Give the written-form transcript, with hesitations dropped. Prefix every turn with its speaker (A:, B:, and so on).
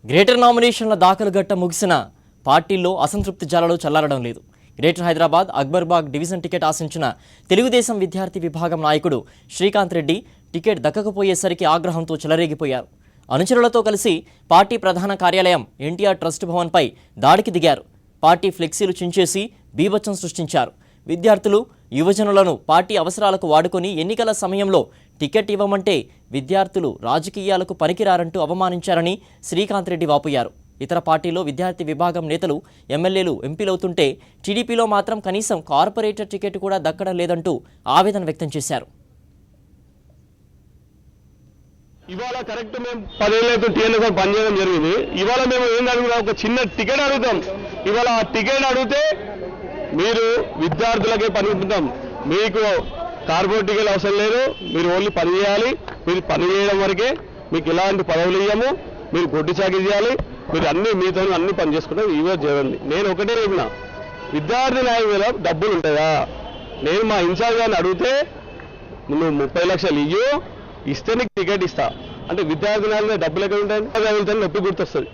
A: Greater నామినేషన్ల దాఖలు గట్ట ముగిసిన పార్టీల్లో అసంతృప్తి జ్వాలలు చల్లారడం లేదు. గ్రేటర్ హైదరాబాద్ అక్బర్బాగ్ డివిజన్ టికెట్ ఆశించిన తెలుగుదేశం విద్యార్థి విభాగం నాయకుడు శ్రీకాంత్ రెడ్డి టికెట్ దక్కకపోయేసరికి ఆగ్రహంతో చెలరేగిపోయారు. అనుచరులతో కలిసి పార్టీ ప్రధాన కార్యాలయం ఎన్టీఆర్ ట్రస్ట్ భవన్పై దాడికి దిగారు. పార్టీ ఫ్లెక్సీలు చించేసి బీభత్సం సృష్టించారు. విద్యార్థులు యువజనులను పార్టీ అవసరాలకు వాడుకొని ఎన్నికల సమయంలో టికెట్ ఇవ్వమంటే విద్యార్థులు రాజకీయాలకు పనికిరారంటూ అవమానించారని శ్రీకాంత్ రెడ్డి వాపోయారు. ఇతర పార్టీలో విద్యార్థి విభాగం నేతలు ఎమ్మెల్యేలు ఎంపీలవుతుంటే టీడీపీలో మాత్రం కనీసం కార్పొరేటర్ టికెట్ కూడా దక్కడం లేదంటూ ఆవేదన వ్యక్తం చేశారు.
B: ఇవాళ కరెక్ట్ మేము 10 ఏళ్ళతో టీఎన్ఎస్ పనిచేయడం జరిగింది. ఇవాళ మేము ఏం అడుగుతాం, ఒక చిన్న టికెట్ అడుగుతాం. ఇవాళ ఆ టికెట్ అడిగితే మీరు విద్యార్థులకే పని ఉంటున్నాం, మీకు కార్పొరేట్ టికెట్ అవసరం లేదు, మీరు ఓన్లీ పని చేయాలి, మీరు పని చేయడం వరకే, మీకు ఎలాంటి పదవులు ఇవ్వము, మీరు గొడ్డి చాకరీ చేయాలి, మీరు అన్ని మీతో అన్ని పని చేసుకుంటాం, ఇవే చేయండి. నేను ఒకటే చెప్పిన, విద్యార్థి నాయకుల డబ్బులు ఉంటాయా? నేను మా ఇన్ఛార్జ్ గారిని అడిగితే నువ్వు 30 లక్షలు ఇస్తే నీకు టికెట్ ఇస్తా అంటే విద్యార్థి నాయకుల డబ్బులు ఎక్కడ ఉంటాయని నొప్పి గుర్తొస్తుంది.